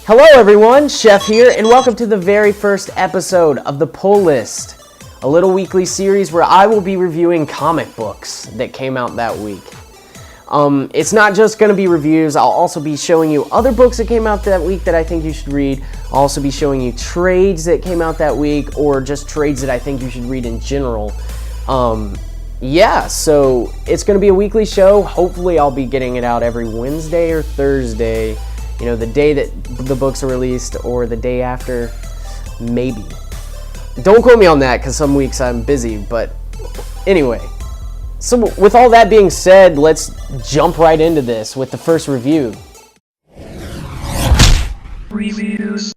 Hello everyone, Cheff here, and welcome to the very first episode of the Pull List, a little weekly series where I will be reviewing comic books that came out that week. It's not just going to be reviews, I'll also be showing you other books that came out that week that I think you should read. I'll also be showing you trades that came out that week, or just trades that I think you should read in general. Yeah, so it's going to be a weekly show. Hopefully I'll be getting it out every Wednesday or Thursday. You know, the day that the books are released or the day after, maybe. Don't quote me on that because some weeks I'm busy, but anyway. So with all that being said, let's jump right into this with the first review. Reviews.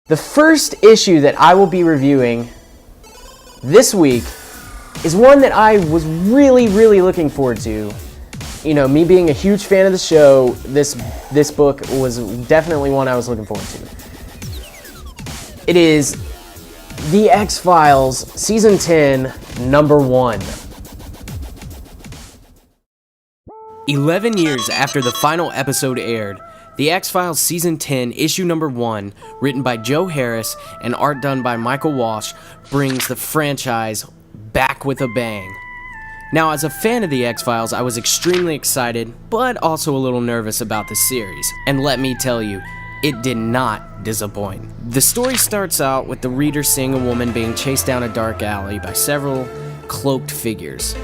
The first issue that I will be reviewing this week is one that I was really looking forward to. You know, me being a huge fan of the show, this book was definitely one I was looking forward to. It is The X-Files Season 10, Number 1. 11 years after the final episode aired, The X-Files Season 10, Issue Number 1, written by Joe Harris and art done by Michael Walsh, brings the franchise back with a bang. Now, as a fan of The X-Files, I was extremely excited, but also a little nervous about the series. And let me tell you, it did not disappoint. The story starts out with the reader seeing a woman being chased down a dark alley by several cloaked figures.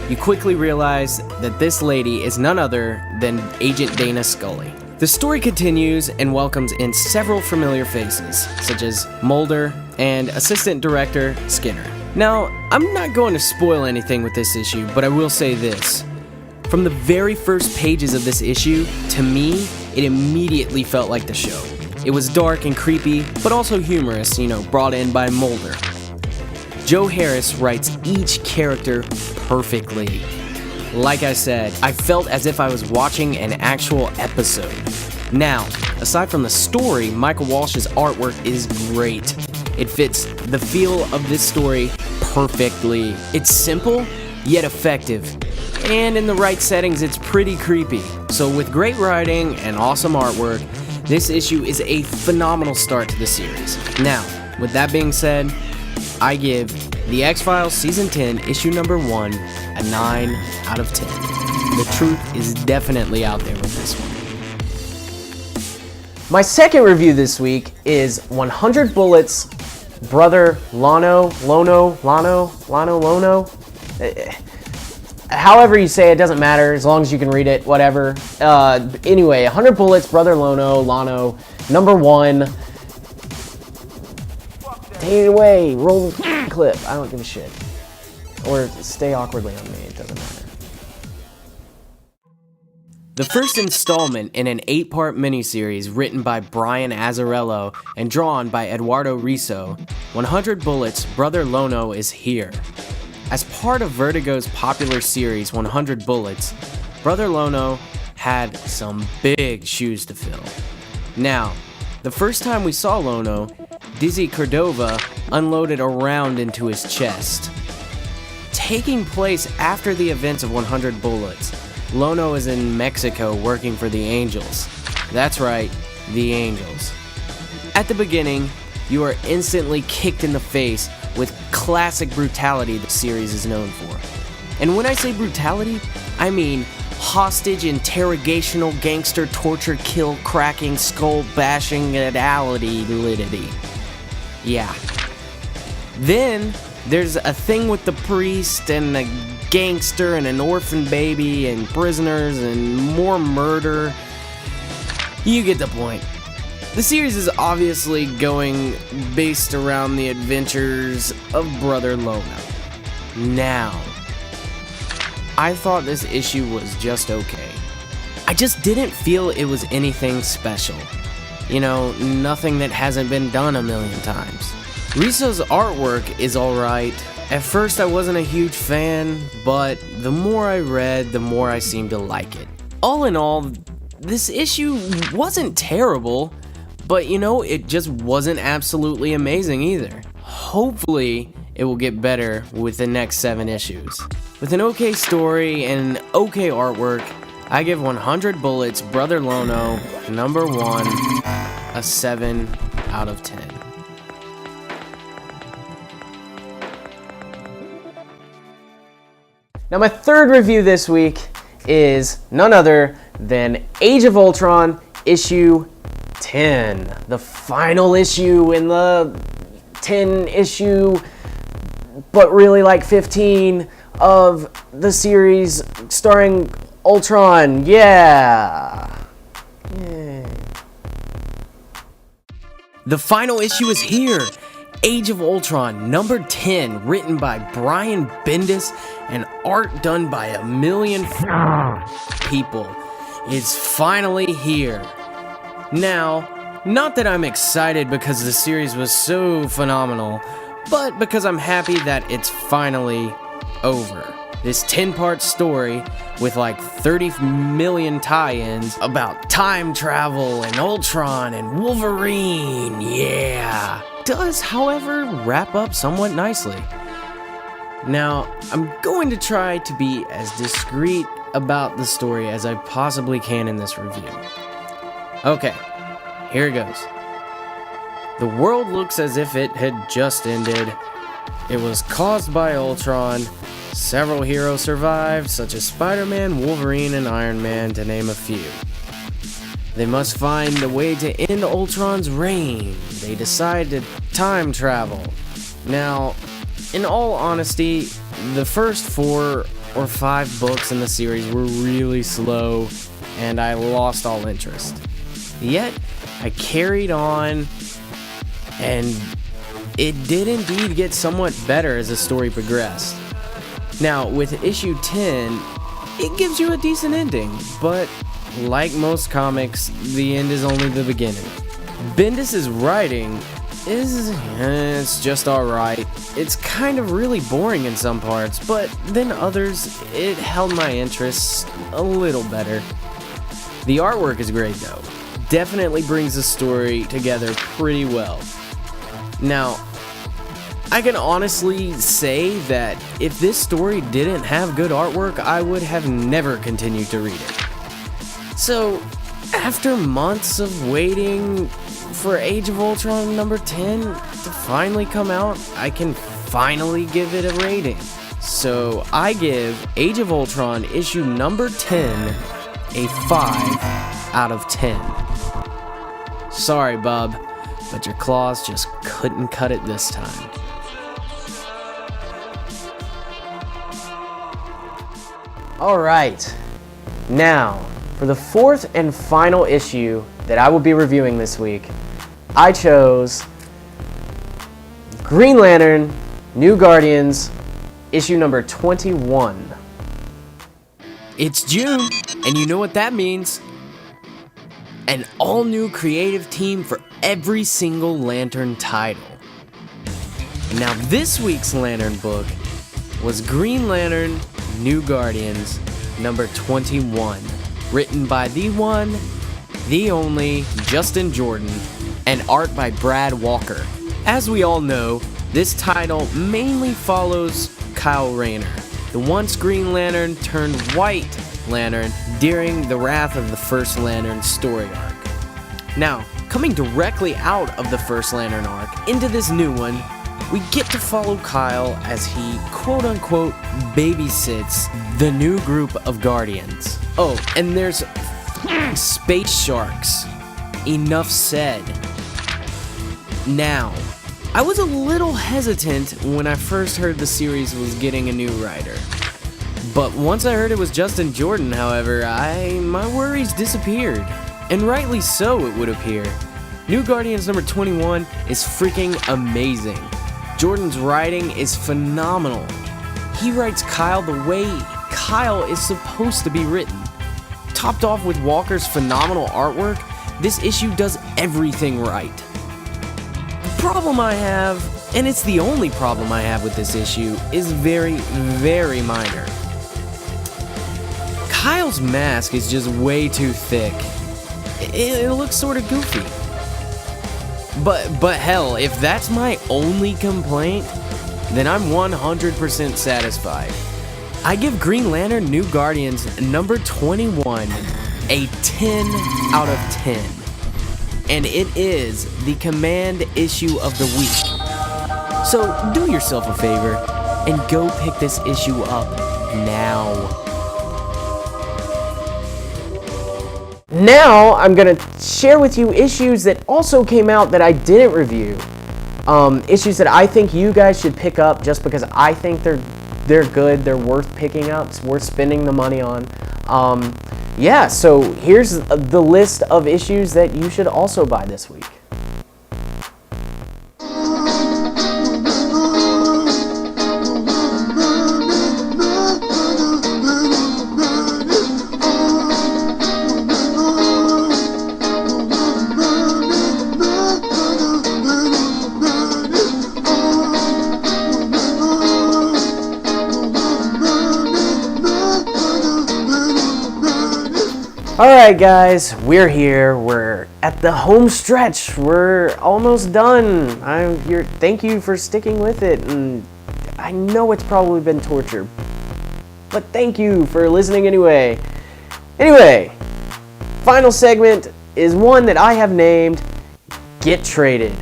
You quickly realize that this lady is none other than Agent Dana Scully. The story continues and welcomes in several familiar faces, such as Mulder and Assistant Director Skinner. Now, I'm not going to spoil anything with this issue, but I will say this. From the very first pages of this issue, to me, it immediately felt like the show. It was dark and creepy, but also humorous, brought in by Mulder. Joe Harris writes each character perfectly. Like I said, I felt as if I was watching an actual episode. Now, aside from the story, Michael Walsh's artwork is great. It fits the feel of this story perfectly. It's simple, yet effective. And in the right settings, it's pretty creepy. So with great writing and awesome artwork, this issue is a phenomenal start to the series. Now, with that being said, I give The X-Files Season 10, Issue Number 1, a 9 out of 10. The truth is definitely out there with this one. My second review this week is 100 Bullets, Brother Lono. However you say it, doesn't matter, as long as you can read it, whatever. Anyway, 100 Bullets, Brother Lono, Number 1. Take it away, roll the clip, I don't give a shit. Or stay awkwardly on me, it doesn't matter. The first installment in an 8-part miniseries written by Brian Azzarello and drawn by Eduardo Risso, 100 Bullets, Brother Lono is here. As part of Vertigo's popular series 100 Bullets, Brother Lono had some big shoes to fill. Now, the first time we saw Lono, Dizzy Cordova unloaded a round into his chest. Taking place after the events of 100 Bullets, Lono is in Mexico working for the Angels. That's right, the Angels. At the beginning, you are instantly kicked in the face with classic brutality the series is known for. And when I say brutality, I mean hostage interrogational gangster torture kill cracking skull bashing liddy. Yeah. Then there's a thing with the priest and the gangster and an orphan baby and prisoners and more murder. You get the point. The series is obviously going based around the adventures of Brother Lono. Now, I thought this issue was just okay. I just didn't feel it was anything special. Nothing that hasn't been done a million times. Risso's artwork is alright. At first I wasn't a huge fan, but the more I read, the more I seemed to like it. All in all, this issue wasn't terrible, but it just wasn't absolutely amazing either. Hopefully, it will get better with the next 7 issues. With an okay story and okay artwork, I give 100 Bullets, Brother Lono, number 1, a 7 out of 10. Now my third review this week is none other than Age of Ultron issue 10. The final issue in the 10 issue, but really like 15 of the series starring Ultron. Yeah. Yay. The final issue is here. Age of Ultron, number 10, written by Brian Bendis and art done by a million people, is finally here. Now, not that I'm excited because the series was so phenomenal, but because I'm happy that it's finally over. This 10-part story with like 30 million tie-ins about time travel and Ultron and Wolverine, yeah, does, however, wrap up somewhat nicely. Now, I'm going to try to be as discreet about the story as I possibly can in this review. Okay, here it goes. The world looks as if it had just ended. It was caused by Ultron. Several heroes survived, such as Spider-Man, Wolverine, and Iron Man, to name a few. They must find a way to end Ultron's reign. They decide to time travel. Now, in all honesty, the first 4 or 5 books in the series were really slow, and I lost all interest. Yet, I carried on, and it did indeed get somewhat better as the story progressed. Now, with issue 10, it gives you a decent ending, but like most comics, the end is only the beginning. Bendis' writing it's just alright. It's kind of really boring in some parts, but then others, it held my interest a little better. The artwork is great though. Definitely brings the story together pretty well. Now, I can honestly say that if this story didn't have good artwork, I would have never continued to read it. So, after months of waiting for Age of Ultron number 10 to finally come out, I can finally give it a rating. So, I give Age of Ultron issue number 10 a 5 out of 10. Sorry, bub, but your claws just couldn't cut it this time. Alright, now, for the 4th and final issue that I will be reviewing this week, I chose Green Lantern, New Guardians, issue number 21. It's June, and you know what that means. An all-new creative team for every single Lantern title. Now this week's Lantern book was Green Lantern, New Guardians, number 21, written by the one, the only, Justin Jordan, and art by Brad Walker. As we all know, this title mainly follows Kyle Rayner, the once Green Lantern turned White Lantern during the Wrath of the First Lantern story arc. Now, coming directly out of the First Lantern arc into this new one, we get to follow Kyle as he quote-unquote babysits the new group of Guardians. Oh, and there's space sharks. Enough said. Now, I was a little hesitant when I first heard the series was getting a new writer. But once I heard it was Justin Jordan, however, my worries disappeared. And rightly so, it would appear. New Guardians number 21 is freaking amazing. Jordan's writing is phenomenal. He writes Kyle the way Kyle is supposed to be written. Topped off with Walker's phenomenal artwork, this issue does everything right. The problem I have, and it's the only problem I have with this issue, is very, very minor. Kyle's mask is just way too thick. It looks sort of goofy. But hell, if that's my only complaint, then I'm 100% satisfied. I give Green Lantern New Guardians number 21 a 10 out of 10. and it is the Command issue of the week. So do yourself a favor and go pick this issue up now. Now I'm going to share with you issues that also came out that I didn't review. Issues that I think you guys should pick up just because I think they're good, they're worth picking up, it's worth spending the money on. Yeah, so here's the list of issues that you should also buy this week. Alright guys, we're here, we're at the home stretch, we're almost done. Thank you for sticking with it, and I know it's probably been torture, but thank you for listening anyway. Anyway, final segment is one that I have named Get Traded.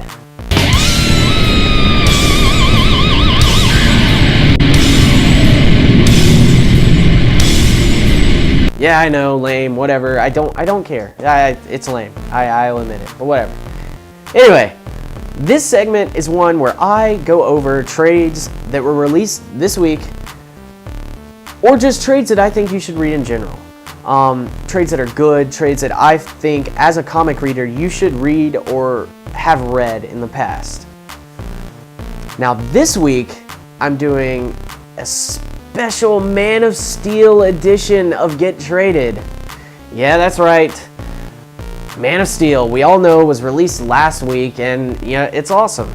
Yeah, I know, lame, whatever. I don't care. It's lame. I'll admit it, but whatever. Anyway, this segment is one where I go over trades that were released this week, or just trades that I think you should read in general. Trades that are good, trades that I think, as a comic reader, you should read or have read in the past. Now, this week, I'm doing a special Man of Steel edition of Get Traded. Yeah, that's right. Man of Steel, we all know, was released last week, and yeah, it's awesome.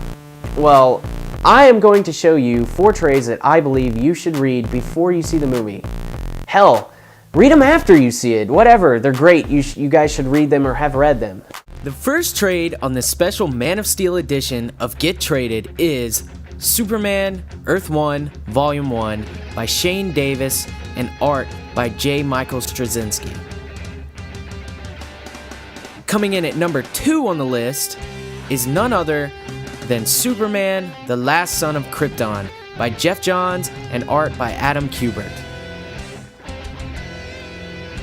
Well, I am going to show you 4 trades that I believe you should read before you see the movie. Hell, read them after you see it. Whatever, they're great. You guys should read them or have read them. The first trade on this special Man of Steel edition of Get Traded is Superman, Earth 1, Volume 1 by Shane Davis and art by J. Michael Straczynski. Coming in at number 2 on the list is none other than Superman, The Last Son of Krypton by Geoff Johns and art by Adam Kubert.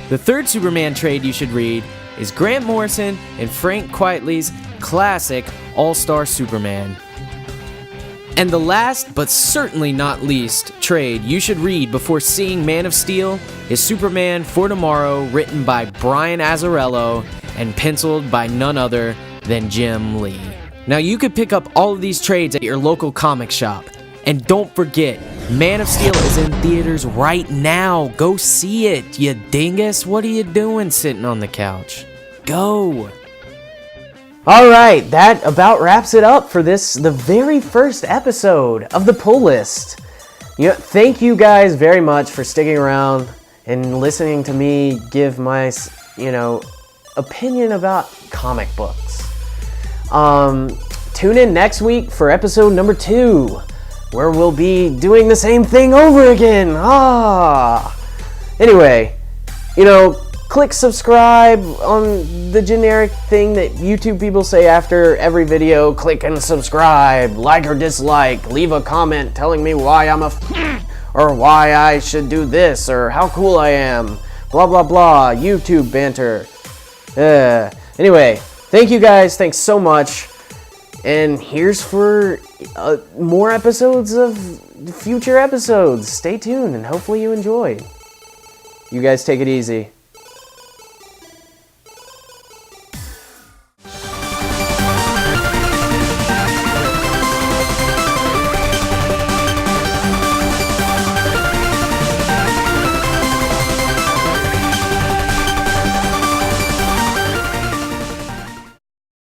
The third Superman trade you should read is Grant Morrison and Frank Quitely's classic All-Star Superman. And the last, but certainly not least, trade you should read before seeing Man of Steel is Superman for Tomorrow, written by Brian Azzarello and penciled by none other than Jim Lee. Now, you could pick up all of these trades at your local comic shop. And don't forget, Man of Steel is in theaters right now. Go see it, you dingus. What are you doing sitting on the couch? Go! Alright, that about wraps it up for the very first episode of the pull list. Thank you guys very much for sticking around and listening to me give my, opinion about comic books. Tune in next week for episode number 2, where we'll be doing the same thing over again. Anyway, click subscribe on the generic thing that YouTube people say after every video. Click and subscribe, like or dislike, leave a comment telling me why I'm or why I should do this, or how cool I am, blah blah blah, YouTube banter. Anyway, thank you guys, thanks so much, and here's for more episodes of future episodes. Stay tuned, and hopefully you enjoy. You guys take it easy.